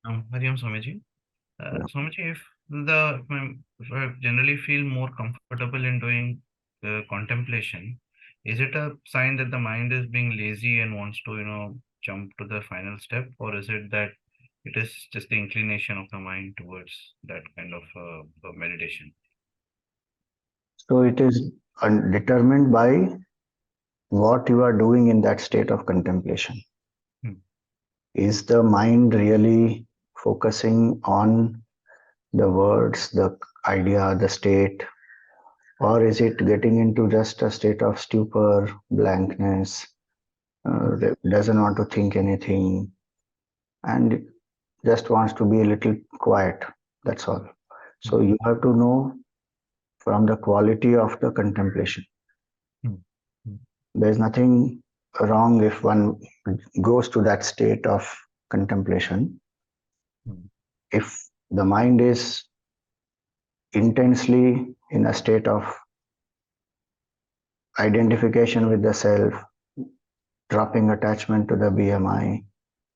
Hariam Swamiji. Yeah. Swamiji, if I generally feel more comfortable in doing contemplation, is it a sign that the mind is being lazy and wants to, jump to the final step, or is it that it is just the inclination of the mind towards that kind of meditation? So it is determined by what you are doing in that state of contemplation. Hmm. Is the mind really focusing on the words, the idea, the state, or is it getting into just a state of stupor, blankness, doesn't want to think anything, and just wants to be a little quiet? That's all. Hmm. So you have to know from the quality of the contemplation. Hmm. Hmm. There's nothing wrong if one goes to that state of contemplation. Hmm. If the mind is intensely in a state of identification with the self, dropping attachment to the BMI,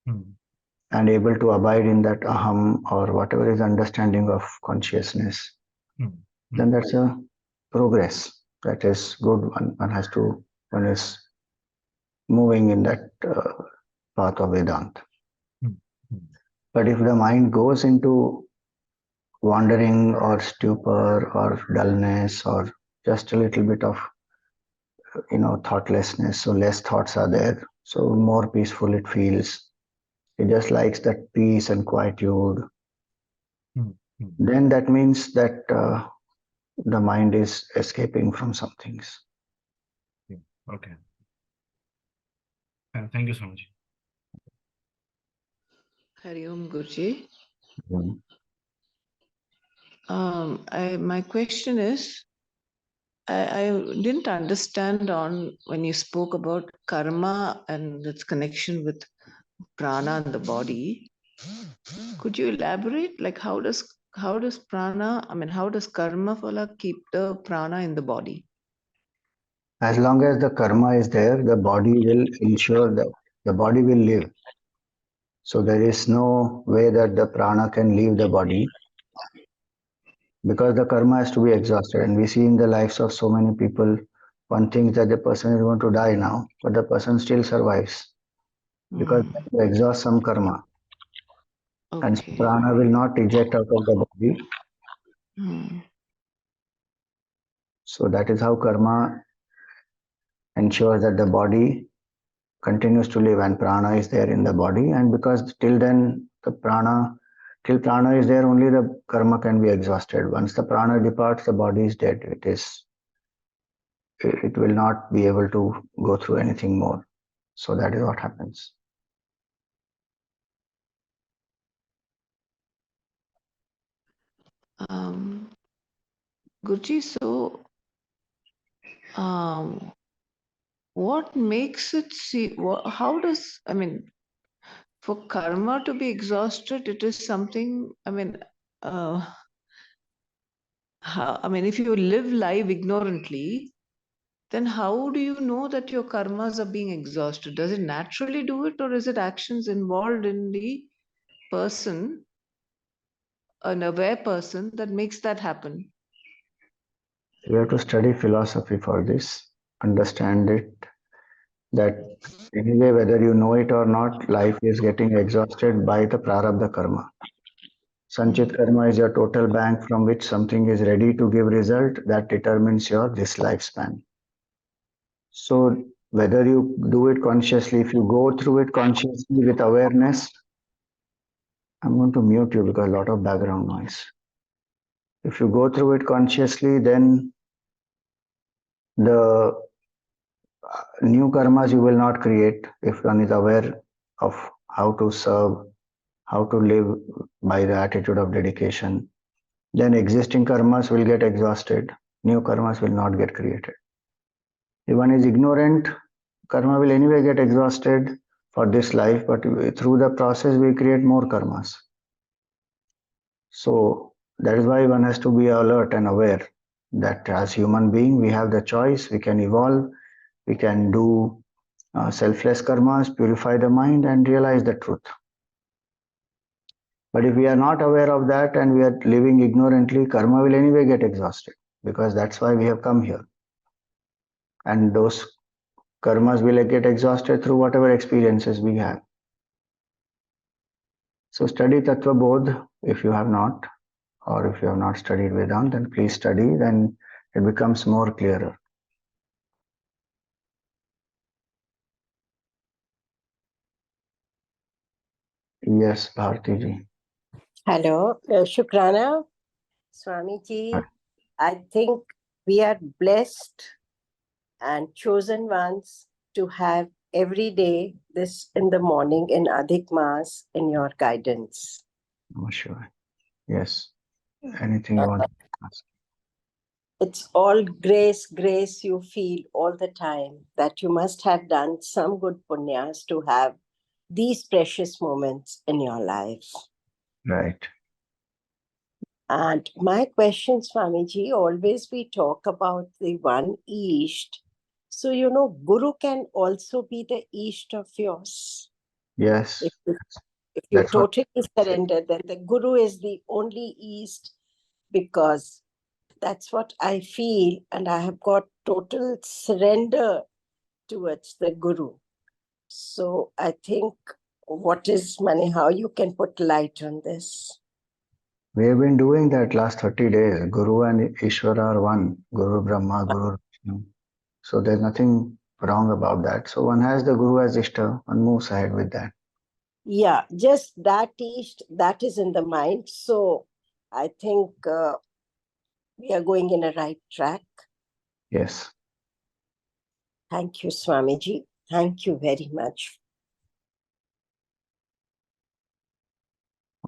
Hmm. and able to abide in that aham or whatever is understanding of consciousness, Hmm. Hmm. then that's a progress. That is good. One has to, one is moving in that path of Vedanta. Hmm. Hmm. But if the mind goes into wandering or stupor or dullness or just a little bit of thoughtlessness, so less thoughts are there, so more peaceful it feels. It just likes that peace and quietude. Hmm. Hmm. Then that means that the mind is escaping from some things. Yeah. Okay. Thank you so much. Hari Om Guruji. Mm. My question is, I didn't understand on when you spoke about karma and its connection with prana and the body. Could you elaborate? Like how does prana? I mean, how does karma phala keep the prana in the body? As long as the karma is there, the body will ensure that the body will live. So there is no way that the prana can leave the body because the karma has to be exhausted. And we see in the lives of so many people, one thinks that the person is going to die now, but the person still survives because Hmm. they have to exhaust some karma. And so Okay. prana will not eject out of the body. Hmm. So that is how karma ensures that the body continues to live and prana is there in the body. And because till then, till prana is there, only the karma can be exhausted. Once the prana departs, the body is dead. It will not be able to go through anything more. So that is what happens. Um, Guruji, so um, what makes it see? How does I mean? For karma to be exhausted, it is something, uh, if you live life ignorantly, then how do you know that your karmas are being exhausted? Does it naturally do it, or is it actions involved in the person, an aware person, that makes that happen? You have to study philosophy for this, understand it, that anyway, whether you know it or not, life is getting exhausted by the prarabdha karma. Sanchit Mm. karma is your total bank from which something is ready to give result that determines your this lifespan. So whether you do it consciously, if you go through it consciously with awareness, I'm going to mute you because a lot of background noise. If you go through it consciously, then the new karmas you will not create if one is aware of how to serve, how to live by the attitude of dedication. Then existing karmas will get exhausted. New karmas will not get created. If one is ignorant, karma will anyway get exhausted for this life, but through the process we create more karmas. So that is why one has to be alert and aware that as human being we have the choice, we can evolve, we can do selfless karmas, purify the mind and realize the truth. But if we are not aware of that and we are living ignorantly, karma will anyway get exhausted, because that's why we have come here. And those karmas will get exhausted through whatever experiences we have. So study Tattva Bodh if you have not, or if you have not studied Vedanta, then please study, then it becomes more clearer. Yes, Bharti ji. Hello, Shukrana, Swamiji. I think we are blessed and chosen ones to have every day this in the morning in Adhik Maas in your guidance. Oh, sure. Yes. Anything you want to ask? It's all grace, grace you feel all the time that you must have done some good punyas to have these precious moments in your life. Right. And my question, Swamiji, always we talk about the one East. So, Guru can also be the East of yours. Yes. If you That's what. totally surrender, then the Guru is the only East, because that's what I feel. And I have got total surrender towards the Guru. So I think what is money, how you can put light on this? We have been doing that last 30 days. Guru and Ishvara are one. Guru Brahma, Guru Vishnu. So there's nothing wrong about that. So one has the Guru as Ishta and moves ahead with that. Yeah, just that East, that is in the mind. So I think we are going in a right track. Yes. Thank you, Swamiji. Thank you very much.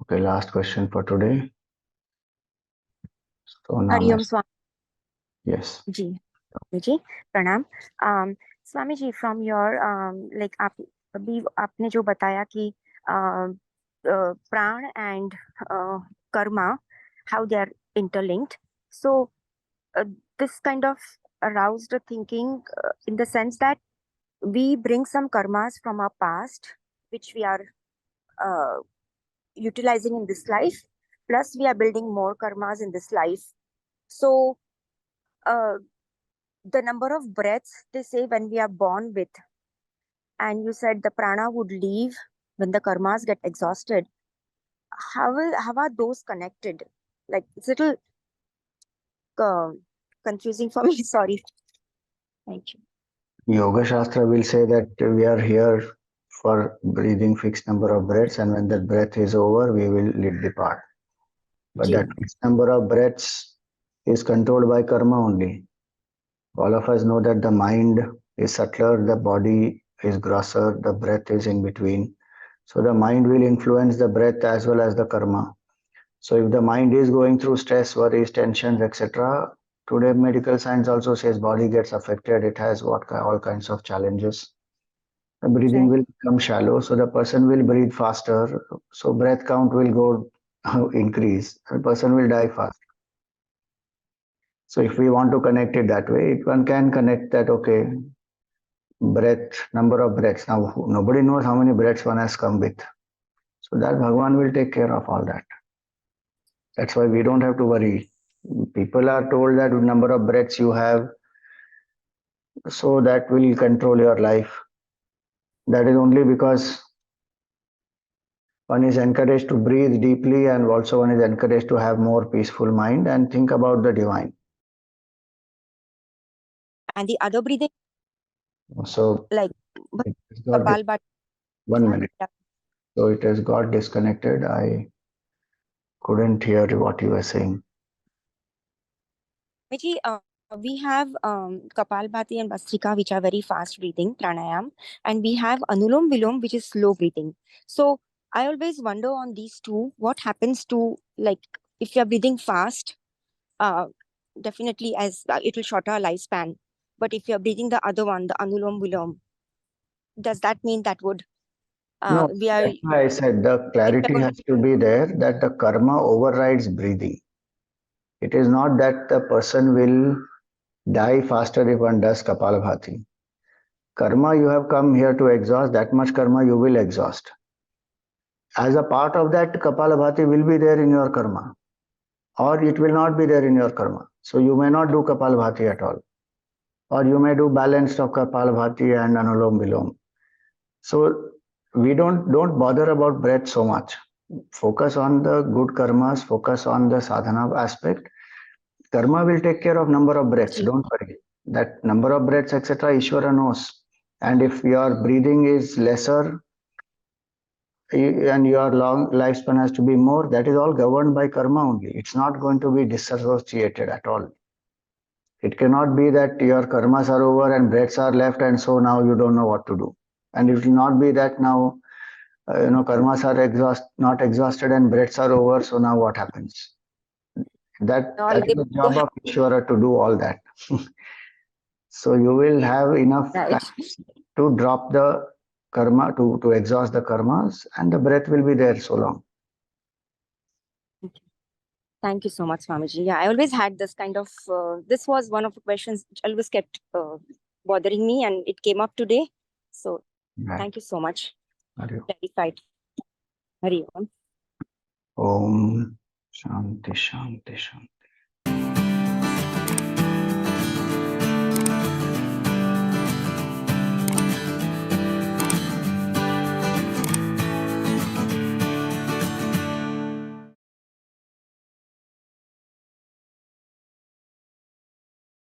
Okay, last question for today. So now, Hariom Swami yes. ji, pranam. Swami ji, from your like अभी आपने जो बताया कि प्राण and karma, how they are interlinked. So this kind of aroused a thinking in the sense that we bring some karmas from our past, which we are utilizing in this life. Plus, we are building more karmas in this life. So the number of breaths they say when we are born with, and you said the prana would leave when the karmas get exhausted. How are those connected? Like, it's a little confusing for me. Sorry. Thank you. Yoga Shastra will say that we are here for breathing fixed number of breaths, and when that breath is over, we will depart. But that fixed number of breaths is controlled by karma only. All of us know that the mind is subtler, the body is grosser, the breath is in between. So the mind will influence the breath as well as the karma. So if the mind is going through stress, worries, tensions, etc., today medical science also says body gets affected. It has all kinds of challenges. The breathing will become shallow, so the person will breathe faster. So breath count will go increase. The person will die fast. So if we want to connect it that way, one can connect that, okay, breath, number of breaths. Now, nobody knows how many breaths one has come with. So that Bhagavan will take care of all that. That's why we don't have to worry. People are told that number of breaths you have, so that will control your life. That is only because one is encouraged to breathe deeply, and also one is encouraged to have more peaceful mind and think about the divine. And the other breathing, So like got 1 minute. So it has got disconnected. I couldn't hear what you were saying. We have Kapalbhati and Bastrika, which are very fast breathing, pranayam, and we have Anulom Vilom, which is slow breathing. So I always wonder on these two, what happens to, like, if you're breathing fast, definitely as it will shorter our lifespan. But if you're breathing the other one, the Anulom Vilom, does that mean that would No, we are? that's why I said the clarity has to be there that the karma overrides breathing. It is not that the person will die faster if one does Kapalabhati. Karma you have come here to exhaust, that much karma you will exhaust. as a part of that, Kapalabhati will be there in your karma, or it will not be there in your karma. So you may not do Kapalabhati at all, or you may do balanced of Kapalabhati and Anulom Vilom. So we don't bother about breath so much. Focus on the good karmas, focus on the sadhana aspect. Karma will take care of number of breaths. Don't worry. That number of breaths, etc., Ishvara knows. And if your breathing is lesser and your long lifespan has to be more, that is all governed by karma only. It's not going to be disassociated at all. It cannot be that your karmas are over and breaths are left, and so now you don't know what to do. And it will not be that now karmas are not exhausted and breaths are over, so now what happens? That All is the job of Ishvara to do all that. So you will have enough right. time to drop the karma, to exhaust the karmas, and the breath will be there so long. Thank you so much, Swamiji. Yeah, I always had this kind of, this was one of the questions which always kept bothering me, and it came up today. So Right. thank you so much. Hari Clarified. Hari Om. Om. Shanti, Shanti, Shanti.